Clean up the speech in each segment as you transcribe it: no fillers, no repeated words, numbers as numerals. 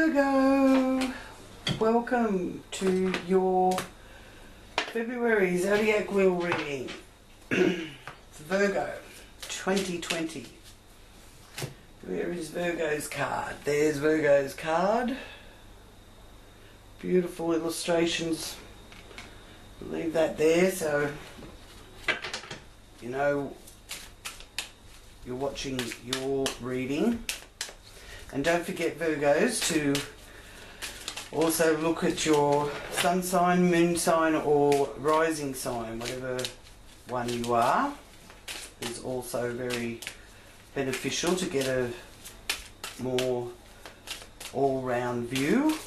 Virgo, welcome to your February Zodiac Wheel reading. It's Virgo 2020. Where is Virgo's card? There's Virgo's card. Beautiful illustrations. Leave that there so you know you're watching your reading. And don't forget, Virgos, to also look at your sun sign, moon sign or rising sign, whatever one you are. Is also very beneficial to get a more all-round view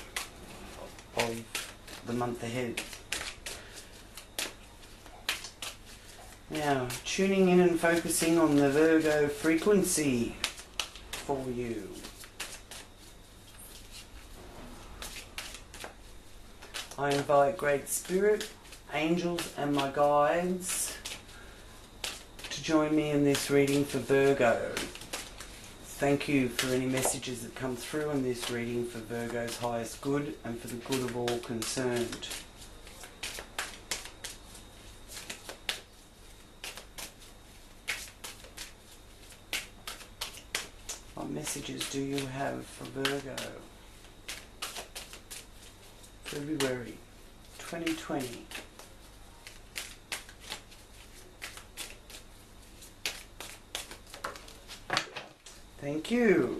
of the month ahead. Now, tuning in and focusing on the Virgo frequency for you. I invite Great Spirit, angels and my guides to join me in this reading for Virgo. Thank you for any messages that come through in this reading for Virgo's highest good and for the good of all concerned. What messages do you have for Virgo? February 2020. Thank you.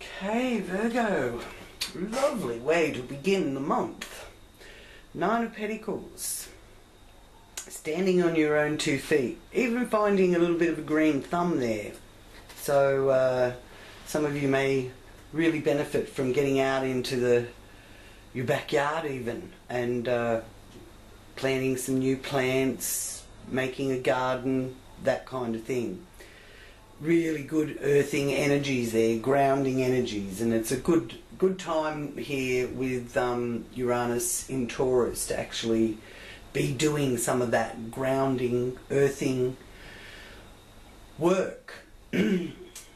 Okay, Virgo. Lovely way to begin the month. Nine of Pentacles. Standing on your own 2 feet. Even finding a little bit of a green thumb there. So some of you may really benefit from getting out into your backyard even and planting some new plants, making a garden, that kind of thing. Really good earthing energies there, grounding energies, and it's a good time here with Uranus in Taurus to actually be doing some of that grounding, earthing work.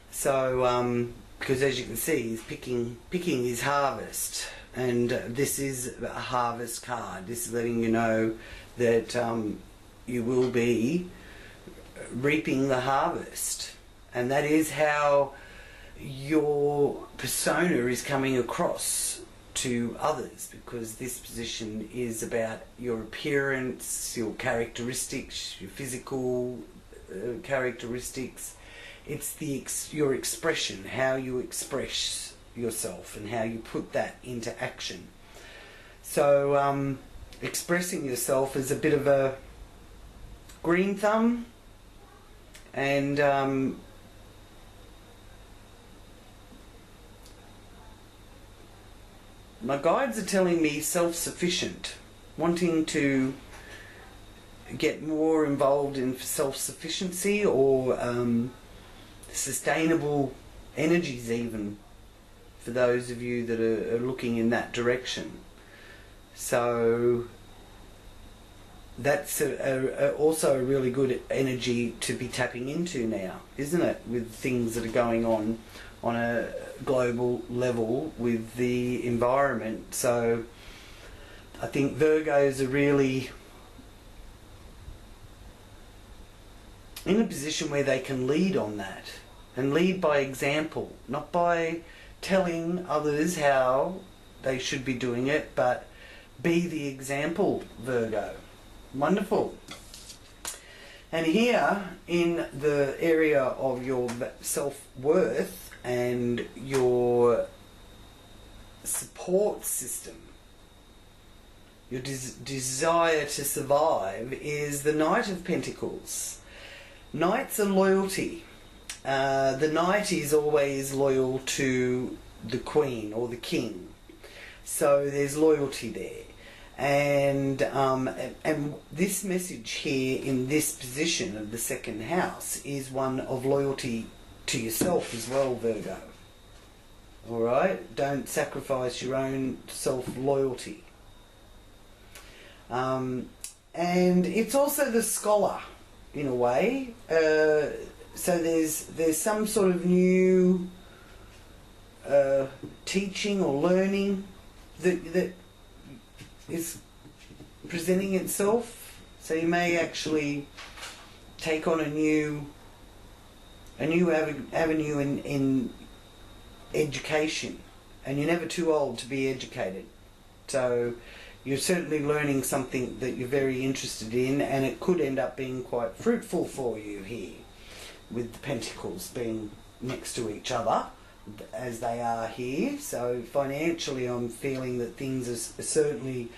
So, because as you can see, he's picking his harvest, and this is a harvest card. This is letting you know that you will be reaping the harvest. And that is how your persona is coming across to others, because this position is about your appearance, your characteristics, your physical characteristics. It's your expression, how you express yourself and how you put that into action. So expressing yourself is a bit of a green thumb, and my guides are telling me self-sufficient, wanting to get more involved in self-sufficiency or sustainable energies even, for those of you that are looking in that direction. So that's also a really good energy to be tapping into now, isn't it, with things that are going on a global level with the environment. So I think Virgos are really in a position where they can lead on that, and lead by example, not by telling others how they should be doing it, but be the example, Virgo. Wonderful. And here in the area of your self-worth and your support system, your desire to survive, is the Knight of Pentacles. Knights are loyalty. The knight is always loyal to the queen or the king. So there's loyalty there. And this message here in this position of the second house is one of loyalty to yourself as well, Virgo. Alright? Don't sacrifice your own self-loyalty. And it's also the scholar, in a way. So there's some sort of new teaching or learning that is presenting itself. So you may actually take on a new avenue in education, and you're never too old to be educated. So you're certainly learning something that you're very interested in, and it could end up being quite fruitful for you here, with the pentacles being next to each other as they are here. So financially I'm feeling that things are certainly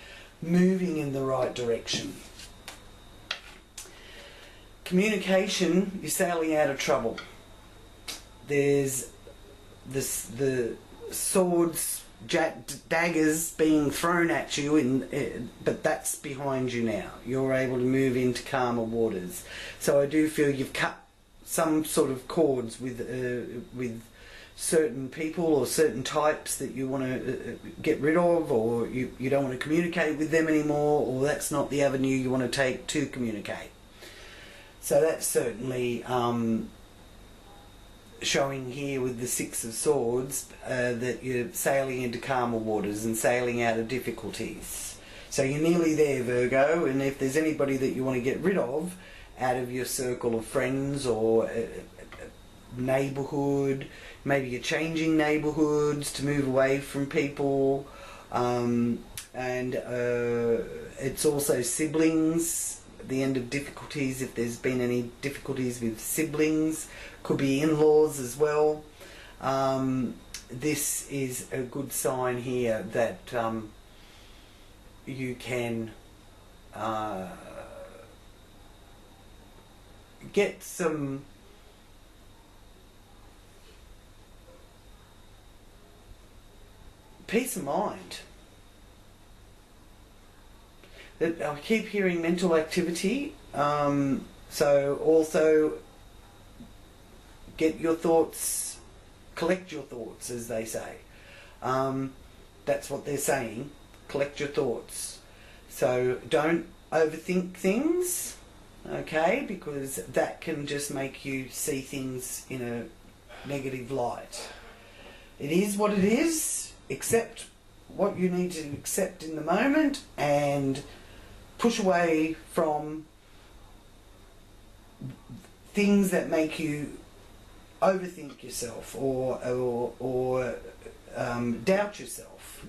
moving in the right direction. Communication, you're sailing out of trouble. There's the swords, daggers being thrown at you, but that's behind you now. You're able to move into calmer waters. So I do feel you've cut some sort of cords with certain people or certain types that you want to get rid of, or you don't want to communicate with them anymore, or that's not the avenue you want to take to communicate. So that's certainly showing here with the Six of Swords that you're sailing into calmer waters and sailing out of difficulties. So you're nearly there, Virgo, and if there's anybody that you want to get rid of out of your circle of friends or neighbourhood, maybe you're changing neighbourhoods to move away from people, and it's also siblings, the end of difficulties, if there's been any difficulties with siblings, could be in-laws as well. This is a good sign here that you can get some peace of mind. I keep hearing mental activity, so also get your thoughts, collect your thoughts, as they say. That's what they're saying, collect your thoughts. So don't overthink things, okay, because that can just make you see things in a negative light. It is what it is. Accept what you need to accept in the moment, and push away from things that make you overthink yourself or doubt yourself.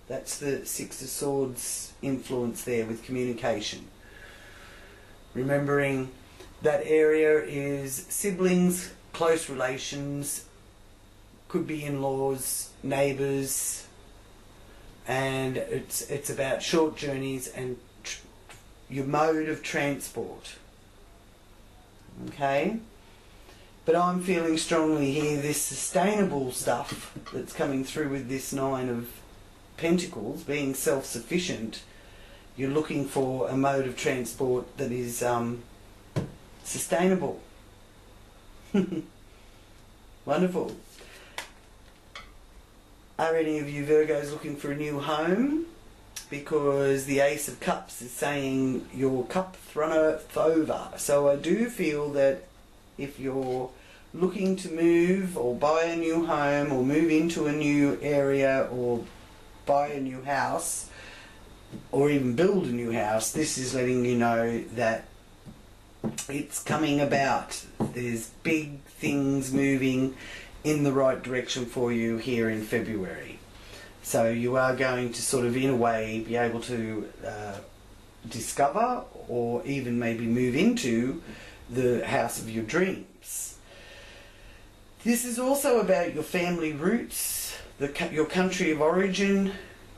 That's the Six of Swords influence there with communication. Remembering that area is siblings, close relations, could be in-laws, neighbours, and it's about short journeys and your mode of transport. Okay? But I'm feeling strongly here this sustainable stuff that's coming through with this Nine of Pentacles, being self-sufficient. You're looking for a mode of transport that is sustainable. Wonderful. Are any of you Virgos looking for a new home? Because the Ace of Cups is saying your cup runneth over. So I do feel that if you're looking to move or buy a new home or move into a new area or buy a new house or even build a new house, this is letting you know that it's coming about. There's big things moving in the right direction for you here in February. So you are going to sort of, in a way, be able to discover or even maybe move into the house of your dreams. This is also about your family roots, your country of origin,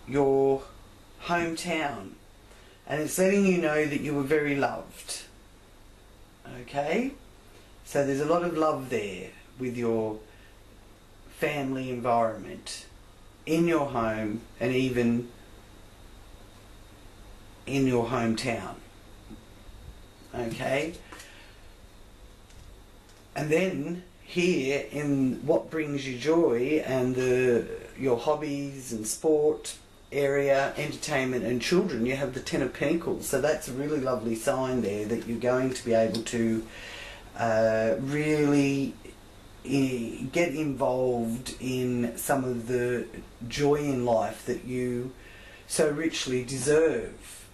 your hometown. And it's letting you know that you were very loved. Okay? So there's a lot of love there with your family environment, in your home, and even in your hometown. Okay? And then here in what brings you joy and your hobbies and sport area, entertainment and children, you have the Ten of Pentacles. So that's a really lovely sign there that you're going to be able to really get involved in some of the joy in life that you so richly deserve.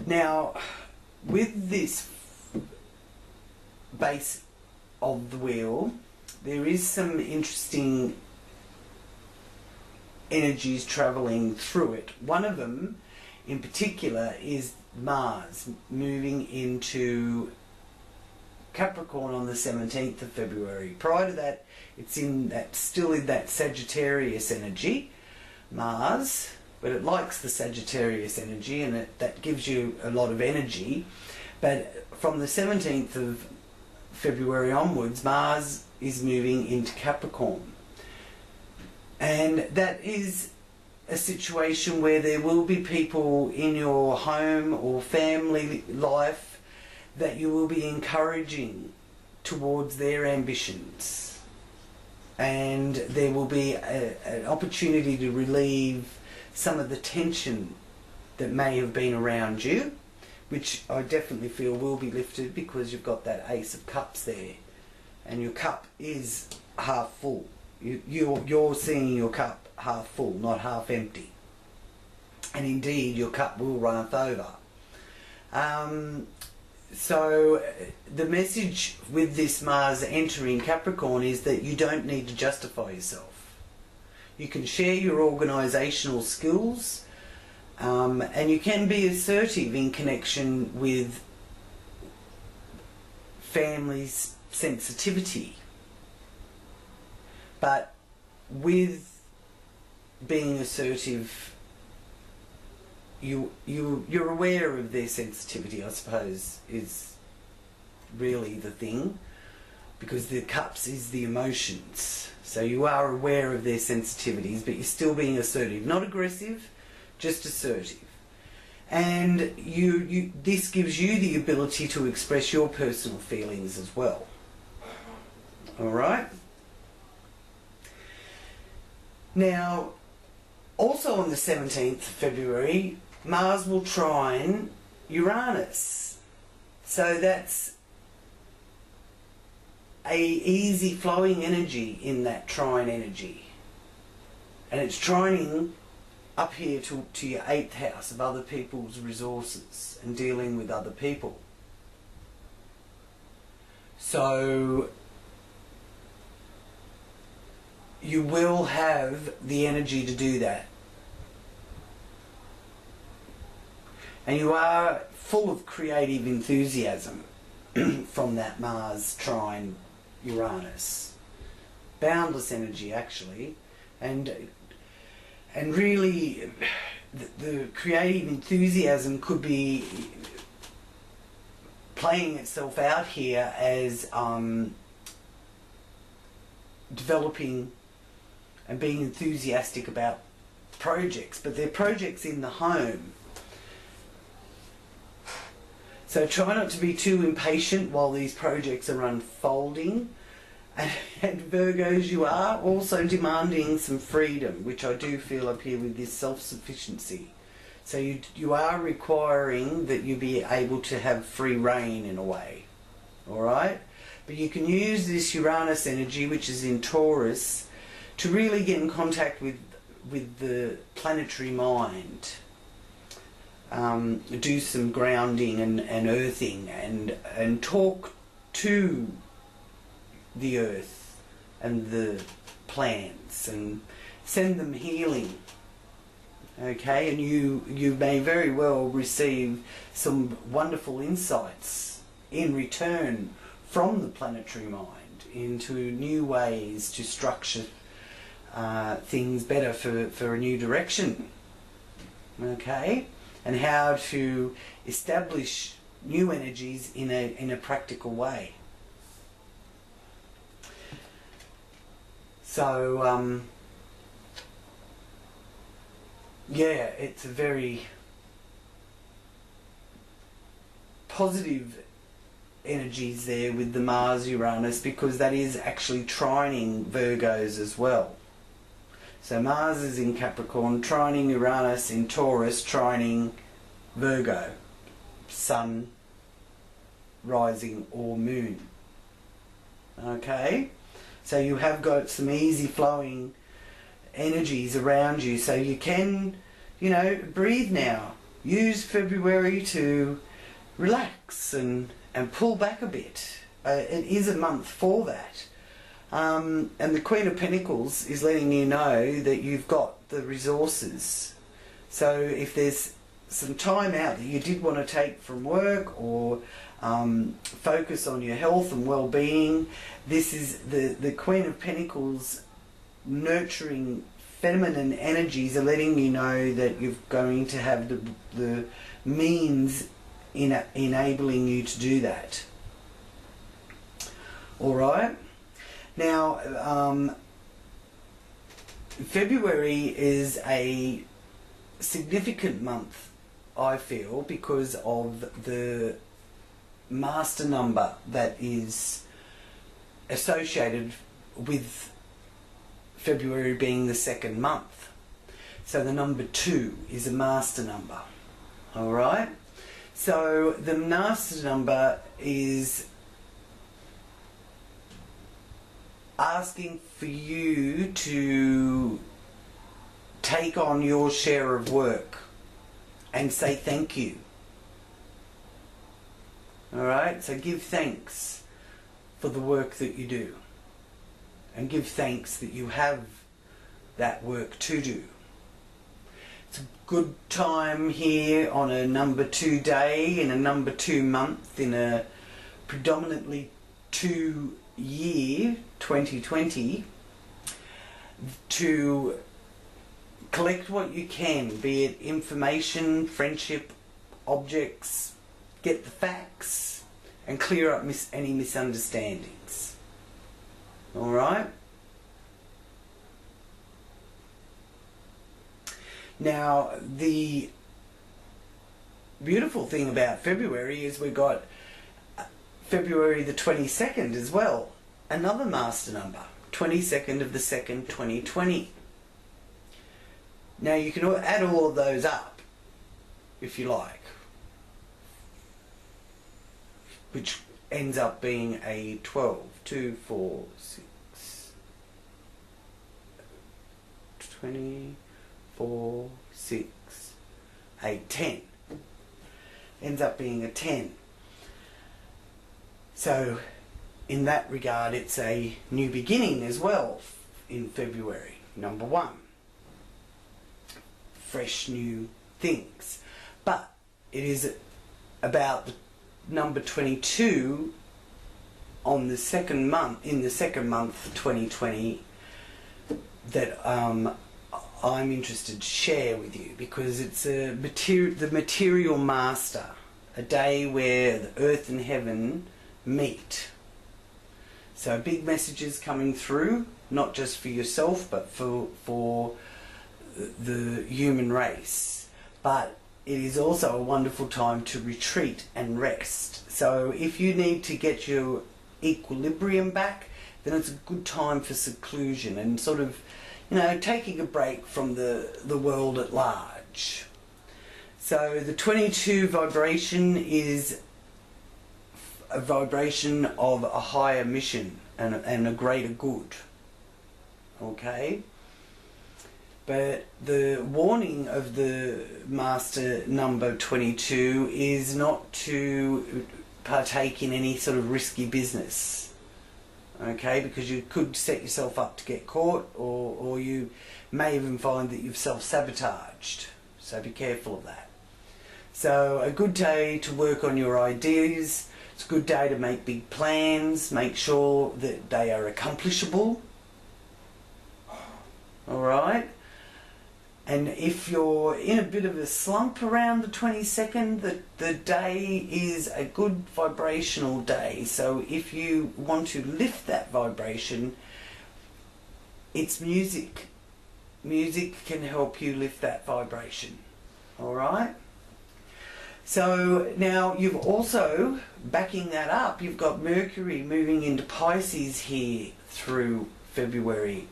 Now, with this base of the wheel, there is some interesting energies travelling through it. One of them in particular is Mars moving into Capricorn on the 17th of February. Prior to that, it's still in that Sagittarius energy, Mars, but it likes the Sagittarius energy, and that gives you a lot of energy. But from the 17th of February onwards, Mars is moving into Capricorn. And that is a situation where there will be people in your home or family life that you will be encouraging towards their ambitions. And there will be an opportunity to relieve some of the tension that may have been around you, which I definitely feel will be lifted because you've got that Ace of Cups there. And your cup is half full. You're seeing your cup half full, not half empty. And indeed, your cup will runneth over. So the message with this Mars entering Capricorn is that you don't need to justify yourself. You can share your organisational skills, and you can be assertive in connection with family's sensitivity. But with being assertive, you're aware of their sensitivity, I suppose, is really the thing, because the cups is the emotions. So you are aware of their sensitivities, but you're still being assertive, not aggressive, just assertive. And this gives you the ability to express your personal feelings as well. All right? Now, also on the 17th of February, Mars will trine Uranus. So that's a easy flowing energy in that trine energy. And it's trining up here to your 8th house of other people's resources and dealing with other people. So you will have the energy to do that. And you are full of creative enthusiasm from that Mars trine Uranus. Boundless energy, actually. And really, the creative enthusiasm could be playing itself out here as developing and being enthusiastic about projects, but they're projects in the home. So try not to be too impatient while these projects are unfolding. And Virgos, you are also demanding some freedom, which I do feel up here with this self-sufficiency. So you are requiring that you be able to have free reign in a way. Alright? But you can use this Uranus energy, which is in Taurus, to really get in contact with the planetary mind. Do some grounding and earthing and talk to the earth and the plants and send them healing. Okay, and you may very well receive some wonderful insights in return from the planetary mind into new ways to structure things better for a new direction. Okay, and how to establish new energies in a practical way. So yeah, it's a very positive energies there with the Mars Uranus, because that is actually trining Virgos as well. So Mars is in Capricorn, trining Uranus in Taurus, trining Virgo, Sun, rising or moon. Okay, so you have got some easy flowing energies around you, so you can, you know, breathe now. Use February to relax and pull back a bit. It is a month for that. And the Queen of Pentacles is letting you know that you've got the resources. So if there's some time out that you did want to take from work, or focus on your health and well-being, this is the Queen of Pentacles nurturing feminine energies are letting you know that you're going to have the means in enabling you to do that. Alright? Now, February is a significant month, I feel, because of the master number that is associated with February being the second month. So the number 2 is a master number. Alright? So the master number is asking for you to take on your share of work and say thank you. Alright? So give thanks for the work that you do. And give thanks that you have that work to do. It's a good time here on a number 2 day, in a number 2 month, in a predominantly 2 year, 2020, to collect what you can, be it information, friendship, objects, get the facts, and clear up any misunderstandings. Alright? Now, the beautiful thing about February is we've got February the 22nd as well. Another master number. 22nd of the 2nd, 2020. Now, you can add all of those up, if you like, which ends up being a 12. 2, 4, 6, 24, 6, 8, 10. Ends up being a 10. So, in that regard, it's a new beginning as well in February. Number 1. Fresh new things. But it is about the number 22 on the second month, in the second month 2020, that I'm interested to share with you, because it's the material master, a day where the earth and heaven meet. So big messages coming through, not just for yourself, but for the human race. But it is also a wonderful time to retreat and rest. So if you need to get your equilibrium back, then it's a good time for seclusion and sort of, you know, taking a break from the world at large. So the 22 vibration is a vibration of a higher mission and a greater good. Okay? But the warning of the master number 22 is not to partake in any sort of risky business. Okay? Because you could set yourself up to get caught, or you may even find that you've self-sabotaged. So be careful of that. So a good day to work on your ideas. It's a good day to make big plans. Make sure that they are accomplishable. Alright? And if you're in a bit of a slump around the 22nd, the day is a good vibrational day. So if you want to lift that vibration, it's music. Music can help you lift that vibration. Alright? So now you've also, backing that up, you've got Mercury moving into Pisces here through February,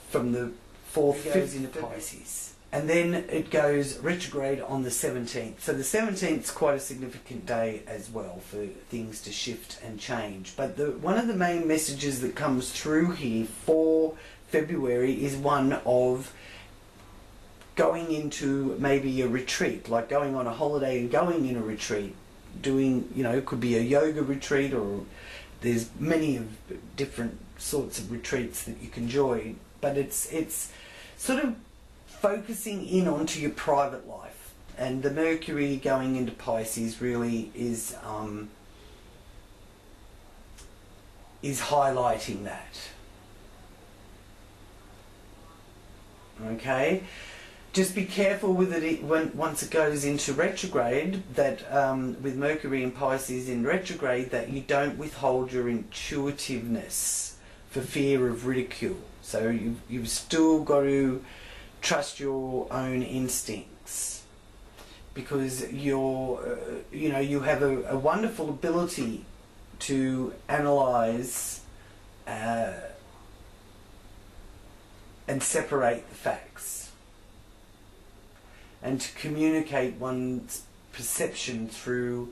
from the 4th, 5th into Pisces. And then it goes retrograde on the 17th. So the 17th is quite a significant day as well for things to shift and change. But one of the main messages that comes through here for February is one of going into maybe a retreat, like going on a holiday and going in a retreat, doing, you know, it could be a yoga retreat, or there's many of different sorts of retreats that you can join, but it's sort of focusing in onto your private life. And the Mercury going into Pisces really is highlighting that. Okay, just be careful with it once it goes into retrograde, that with Mercury and Pisces in retrograde, that you don't withhold your intuitiveness for fear of ridicule. So you've still got to trust your own instincts, because you're you have a wonderful ability to analyze and separate the facts, and to communicate one's perception through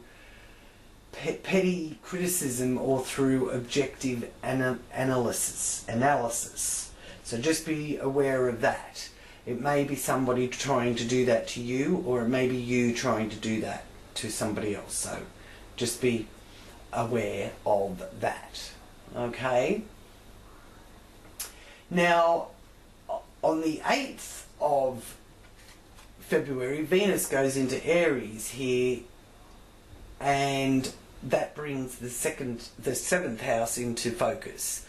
petty criticism or through objective analysis. So just be aware of that. It may be somebody trying to do that to you, or it may be you trying to do that to somebody else. So just be aware of that. Okay? Now, on the 8th of February, Venus goes into Aries here, and that brings the 7th house into focus.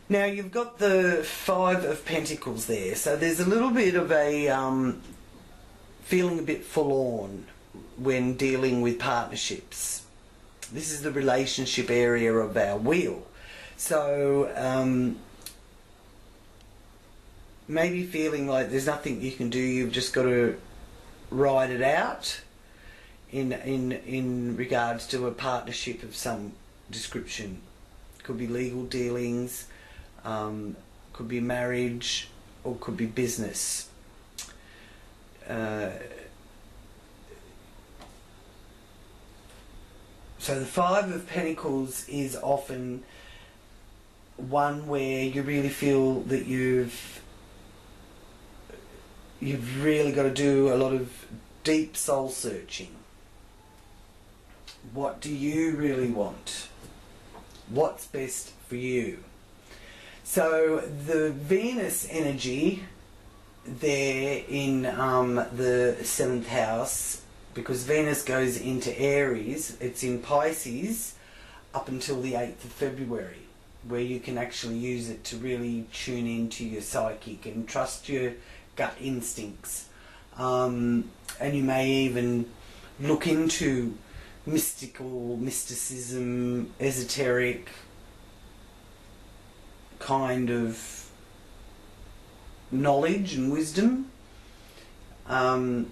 Now you've got the 5 of Pentacles there, so there's a little bit of a feeling a bit forlorn when dealing with partnerships. This is the relationship area of our wheel. So maybe feeling like there's nothing you can do, you've just got to ride it out in regards to a partnership of some description. Could be legal dealings, could be marriage, or could be business. So the 5 of Pentacles is often one where you really feel that you've really got to do a lot of deep soul searching. What do you really want? What's best for you? So the Venus energy there in the 7th house, because Venus goes into Aries, it's in Pisces up until the 8th of February, where you can actually use it to really tune into your psychic and trust your gut instincts. And you may even look into mysticism, esoteric kind of knowledge and wisdom. And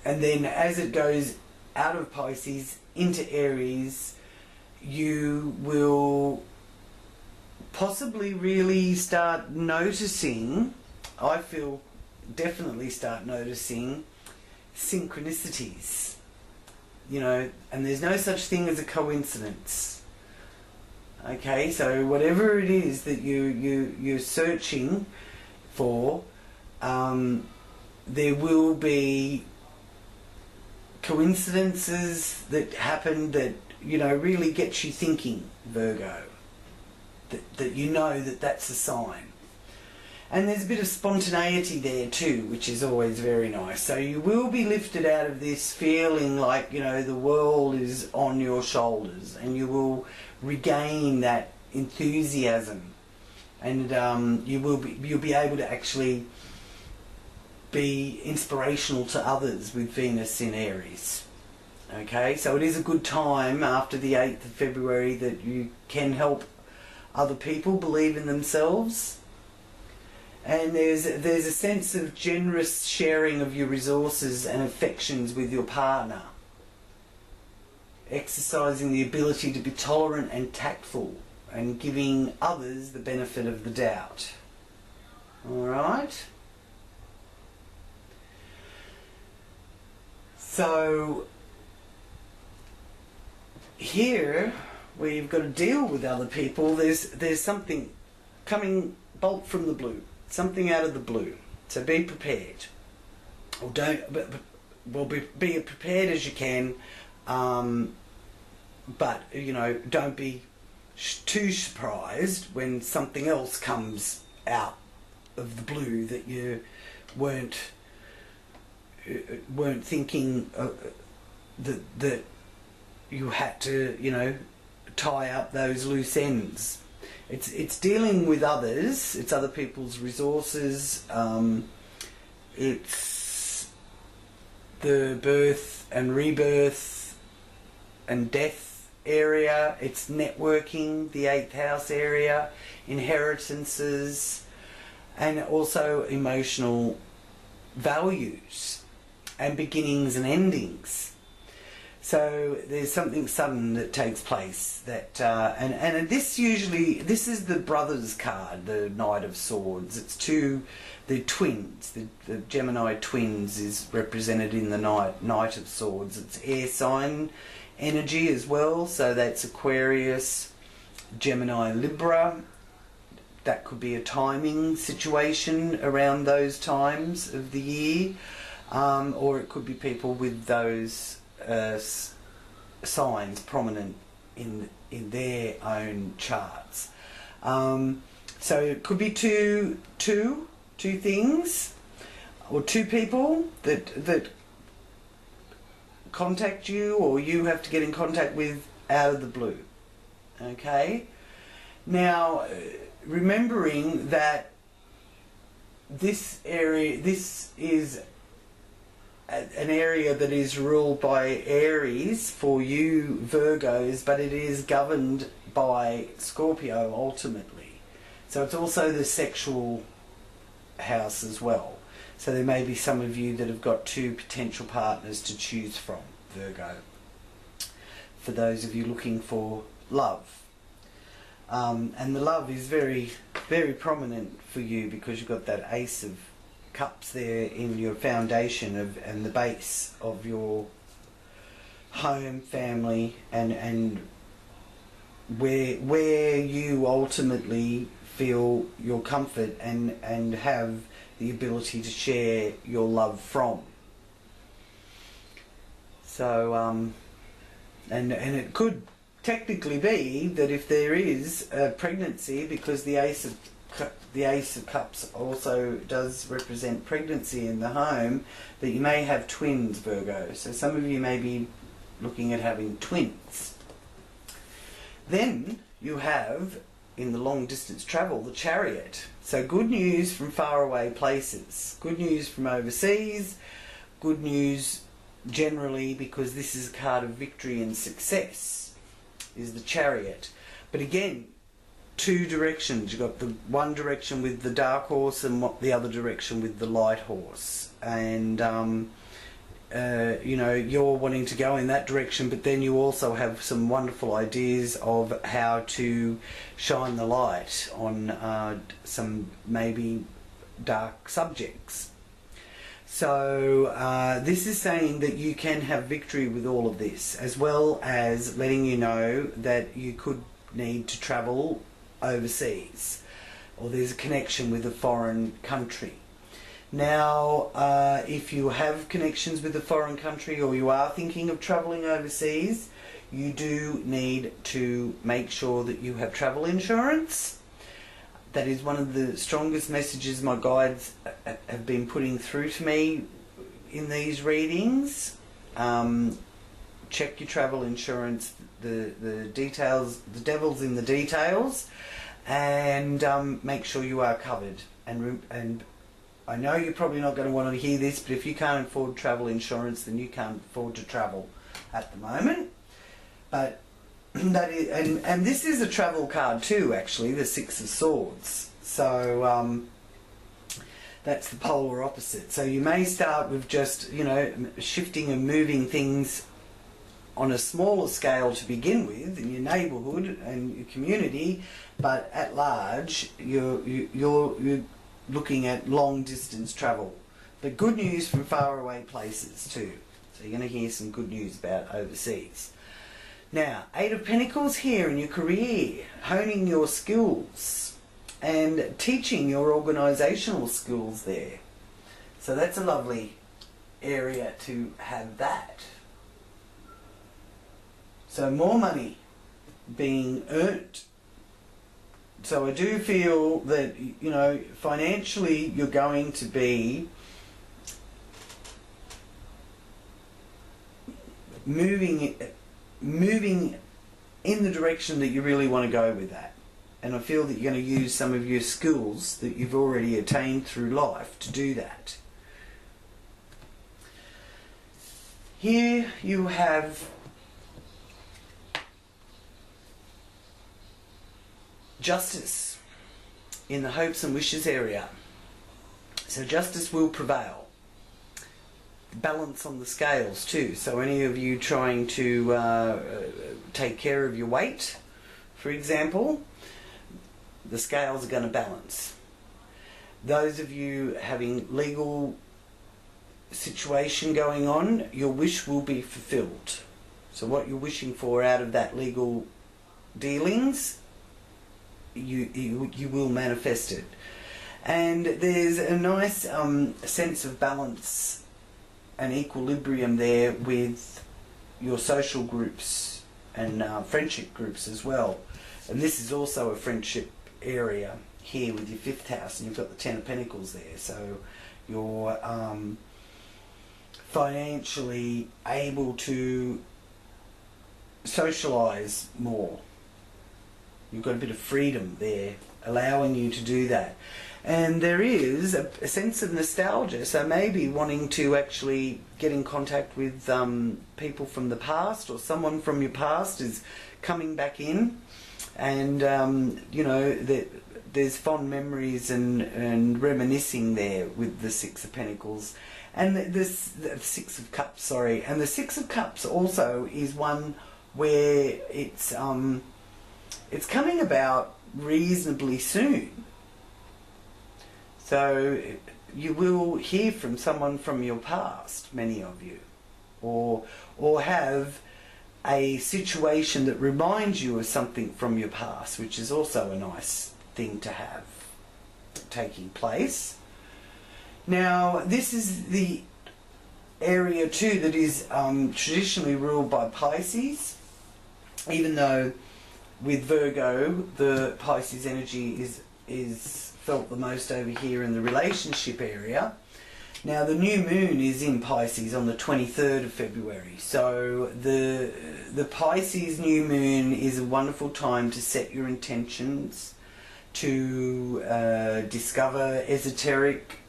then as it goes out of Pisces into Aries, you will possibly really start noticing, I feel definitely start noticing, synchronicities. You know, and there's no such thing as a coincidence. Okay, so whatever it is that you're searching for, there will be coincidences that happen that, you know, really get you thinking, Virgo. That you know that that's a sign. And there's a bit of spontaneity there too, which is always very nice. So you will be lifted out of this feeling like, you know, the world is on your shoulders, and you will regain that enthusiasm, and you'll be able to actually be inspirational to others with Venus in Aries. Okay, so it is a good time after the 8th of February that you can help other people believe in themselves. And there's a sense of generous sharing of your resources and affections with your partner. exercising the ability to be tolerant and tactful and giving others the benefit of the doubt. Alright? So here, where you've got to deal with other people, there's something coming bolt from the blue, something out of the blue. So be prepared, or be prepared as you can, but you know, don't be too surprised when something else comes out of the blue that you weren't thinking that you had to, you know, tie up those loose ends. It's dealing with others. It's other people's resources. It's the birth and rebirth and death area. It's networking, the 8th house area, inheritances, and also emotional values and beginnings and endings. So there's something sudden that takes place that, and this is the Brothers card, the Knight of Swords. It's the twins, the Gemini twins is represented in the Knight of Swords. It's air sign energy as well, so that's Aquarius, Gemini, Libra. That could be a timing situation around those times of the year, or it could be people with those signs prominent in their own charts. So it could be two things, or two people that contact you, or you have to get in contact with out of the blue. Okay? Now, remembering that this is an area that is ruled by Aries for you Virgos, but it is governed by Scorpio ultimately. So it's also the sexual house as well. So there may be some of you that have got two potential partners to choose from, Virgo. For those of you looking for love. And the love is very, very prominent for you because you've got that Ace of Cups there in your foundation and the base of your home, family, and where you ultimately feel your comfort and have the ability to share your love from. So and it could technically be that if there is a pregnancy, because the Ace of Cups also does represent pregnancy in the home, that you may have twins, Virgo. So some of you may be looking at having twins. Then you have, in the long distance travel, the Chariot. So good news from faraway places, good news from overseas, good news generally, because this is a card of victory and success, is the Chariot. But again, two directions. You've got the one direction with the dark horse and the other direction with the light horse. And, you know, you're wanting to go in that direction, but then you also have some wonderful ideas of how to shine the light on some maybe dark subjects. So this is saying that you can have victory with all of this, as well as letting you know that you could need to travel overseas, or there's a connection with a foreign country. Now, if you have connections with a foreign country, or you are thinking of travelling overseas, you do need to make sure that you have travel insurance. That is one of the strongest messages my guides have been putting through to me in these readings. Check your travel insurance, the details, the devil's in the details, and make sure you are covered. And I know you're probably not going to want to hear this, but if you can't afford travel insurance, then you can't afford to travel at the moment. But that is, and this is a travel card too, actually, the Six of Swords. So that's the polar opposite. So you may start with just, you know, shifting and moving things on a smaller scale to begin with in your neighbourhood and your community, but at large you're looking at long distance travel. But good news from far away places too. So you're going to hear some good news about overseas. Now, Eight of Pentacles here in your career, honing your skills and teaching your organisational skills there. So that's a lovely area to have that. So more money being earned. So I do feel that, you know, financially you're going to be moving in the direction that you really want to go with that. And I feel that you're going to use some of your skills that you've already attained through life to do that. Here you have Justice in the hopes and wishes area. So justice will prevail. Balance on the scales too. So any of you trying to take care of your weight, for example, the scales are going to balance. Those of you having legal situation going on, your wish will be fulfilled. So what you're wishing for out of that legal dealings, you will manifest it. And there's a nice sense of balance and equilibrium there with your social groups and friendship groups as well. And this is also a friendship area here with your 5th house, and you've got the 10 of Pentacles there. So you're financially able to socialise more. You've got a bit of freedom there, allowing you to do that. And there is a sense of nostalgia, so maybe wanting to actually get in contact with people from the past, or someone from your past is coming back in, and you know, there's fond memories and reminiscing there with the 6 of Pentacles. And the 6 of Cups, sorry. And the 6 of Cups also is one where it's coming about reasonably soon. So you will hear from someone from your past, many of you, or have a situation that reminds you of something from your past, which is also a nice thing to have taking place. Now, this is the area too that is traditionally ruled by Pisces, even though with Virgo the Pisces energy is felt the most over here in the relationship area. Now the new moon is in Pisces on the 23rd of February, so the Pisces new moon is a wonderful time to set your intentions, to discover esoteric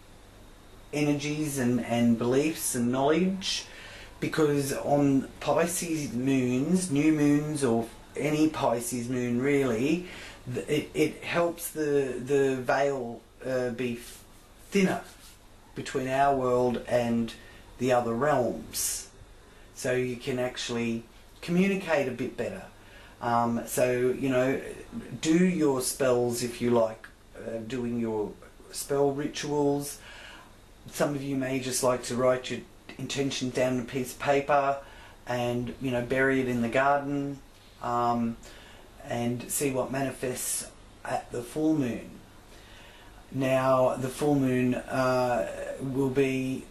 energies and beliefs and knowledge, because on Pisces moons, new moons, or any Pisces moon really, it helps the veil be thinner between our world and the other realms, so you can actually communicate a bit better. So, you know, do your spells if you like, doing your spell rituals. Some of you may just like to write your intentions down on a piece of paper and, you know, bury it in the garden, and see what manifests at the full moon. Now the full moon will be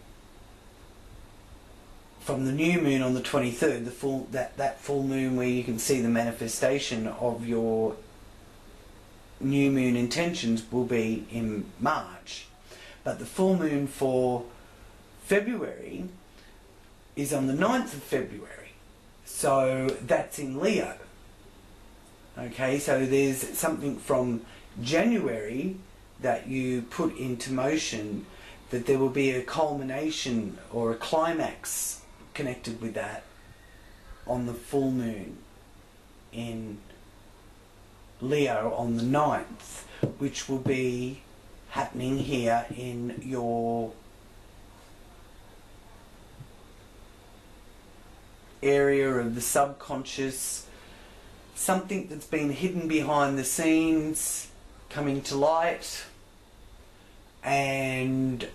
from the new moon on the 23rd, that full moon where you can see the manifestation of your new moon intentions will be in March. But the full moon for February is on the 9th of February. So that's in Leo. Okay, so there's something from January that you put into motion, that there will be a culmination or a climax connected with that on the full moon in Leo on the 9th, which will be happening here in your area of the subconscious, something that's been hidden behind the scenes coming to light, and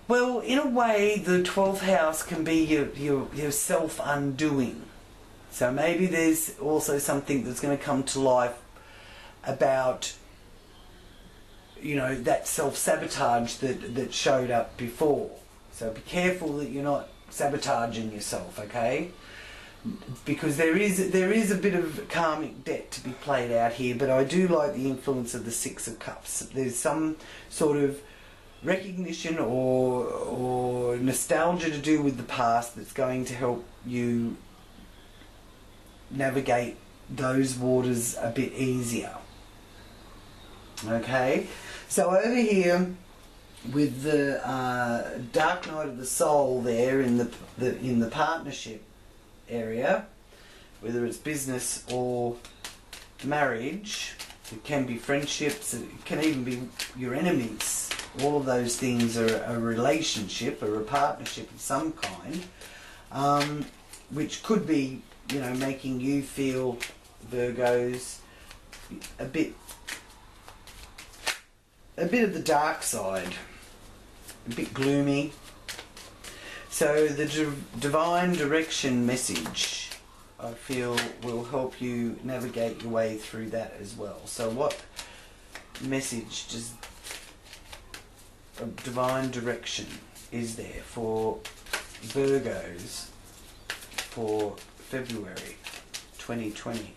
well, in a way, the 12th house can be your self-undoing. So maybe there's also something that's going to come to life about, you know, that self-sabotage that showed up before. So be careful that you're not sabotaging yourself, okay? Because there is a bit of karmic debt to be played out here, but I do like the influence of the Six of Cups. There's some sort of recognition or nostalgia to do with the past that's going to help you navigate those waters a bit easier. Okay, so over here with the dark night of the soul there in the partnership area, whether it's business or marriage, it can be friendships, it can even be your enemies. All of those things are a relationship or a partnership of some kind, which could be, you know, making you feel, Virgos, a bit of the dark side, a bit gloomy. So the divine direction message, I feel, will help you navigate your way through that as well. So what message does divine direction is there for Virgos for February 2020?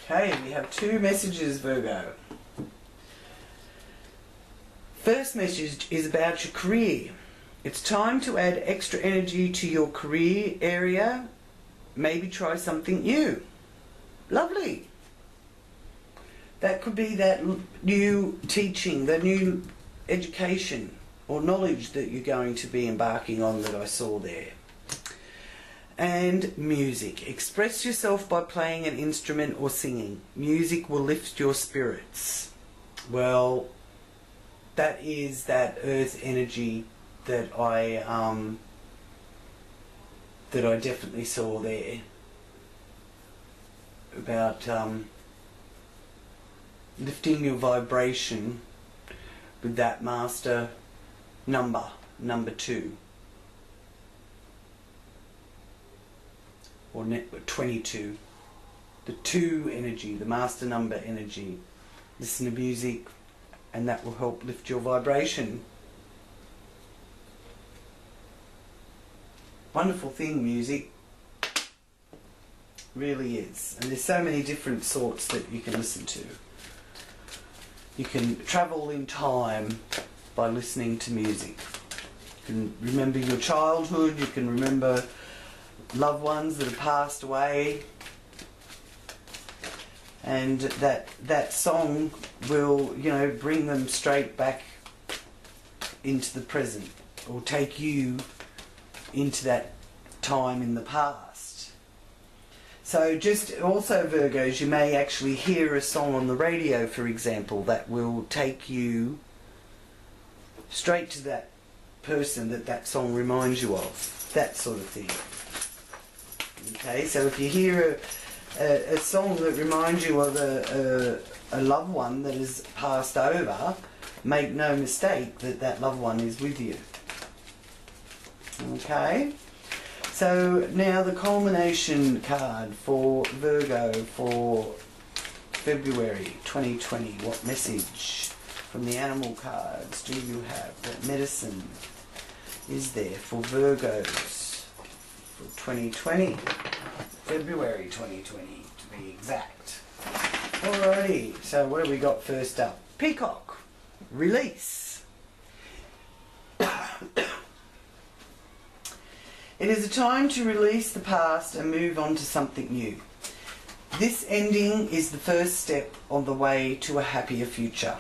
Okay, we have two messages, Virgo. First message is about your career. It's time to add extra energy to your career area. Maybe try something new. Lovely. That could be that new teaching, that new education or knowledge that you're going to be embarking on that I saw there. And music. Express yourself by playing an instrument or singing. Music will lift your spirits. Well, that is that earth energy that I definitely saw there. About lifting your vibration with that master number 2. Or 22. The 2 energy, the master number energy. Listen to music and that will help lift your vibration. Wonderful thing, music. Really is. And there's so many different sorts that you can listen to. You can travel in time by listening to music. You can remember your childhood, you can remember loved ones that have passed away, and that song will, you know, bring them straight back into the present, or take you into that time in the past. So just also, Virgos, you may actually hear a song on the radio, for example, that will take you straight to that person that song reminds you of, that sort of thing. Okay, so if you hear a song that reminds you of a loved one that has passed over, make no mistake that loved one is with you. Okay, so now the culmination card for Virgo for February 2020. What message from the animal cards do you have? What medicine is there for Virgos for 2020, February 2020 to be exact? Alrighty, so what have we got first up? Peacock, release. It is a time to release the past and move on to something new. This ending is the first step on the way to a happier future.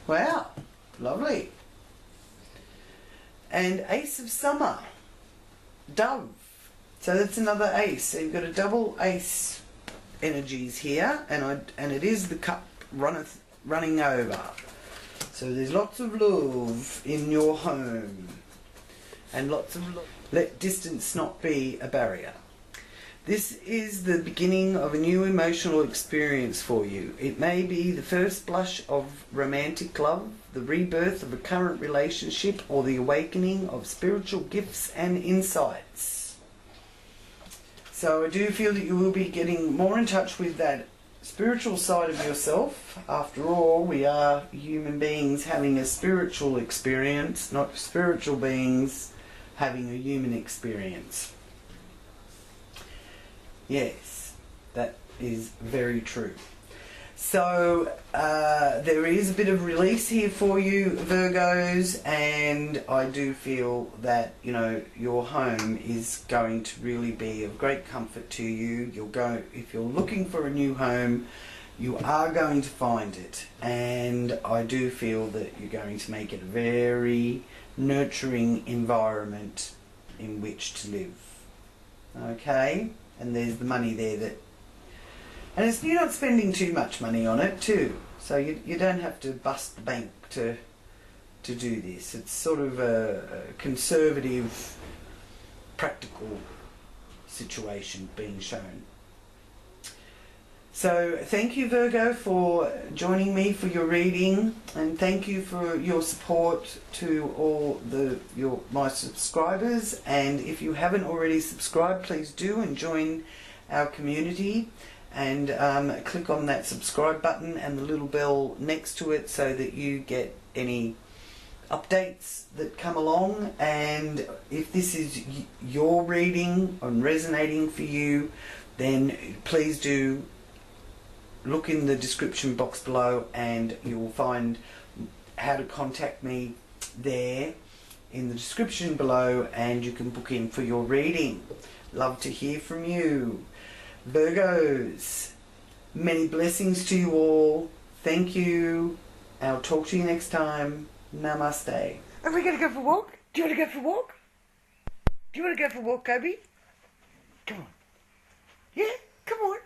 Wow, lovely. And Ace of Summer, Dove. So that's another ace. So you've got a double ace energies here, and it is the cup running over. So there's lots of love in your home, and lots of love. Let distance not be a barrier. This is the beginning of a new emotional experience for you. It may be the first blush of romantic love, the rebirth of a current relationship, or the awakening of spiritual gifts and insights. So I do feel that you will be getting more in touch with that spiritual side of yourself. After all, we are human beings having a spiritual experience, not spiritual beings having a human experience. Yes, that is very true. So there is a bit of release here for you, Virgos, and I do feel that, you know, your home is going to really be of great comfort to you. If you're looking for a new home, you are going to find it, and I do feel that you're going to make it a very nurturing environment in which to live. Okay? And there's the money there and you're not spending too much money on it too, so you don't have to bust the bank to do this. It's sort of a conservative, practical situation being shown. So thank you, Virgo, for joining me for your reading, and thank you for your support to all my subscribers. And if you haven't already subscribed, please do, and join our community, and click on that subscribe button and the little bell next to it so that you get any updates that come along. And if this is your reading and resonating for you, then please do look in the description box below, and you will find how to contact me there in the description below, and you can book in for your reading. Love to hear from you. Virgos, many blessings to you all. Thank you. I'll talk to you next time. Namaste. Are we going to go for a walk? Do you want to go for a walk? Do you want to go for a walk, Kobe? Come on. Yeah? Come on.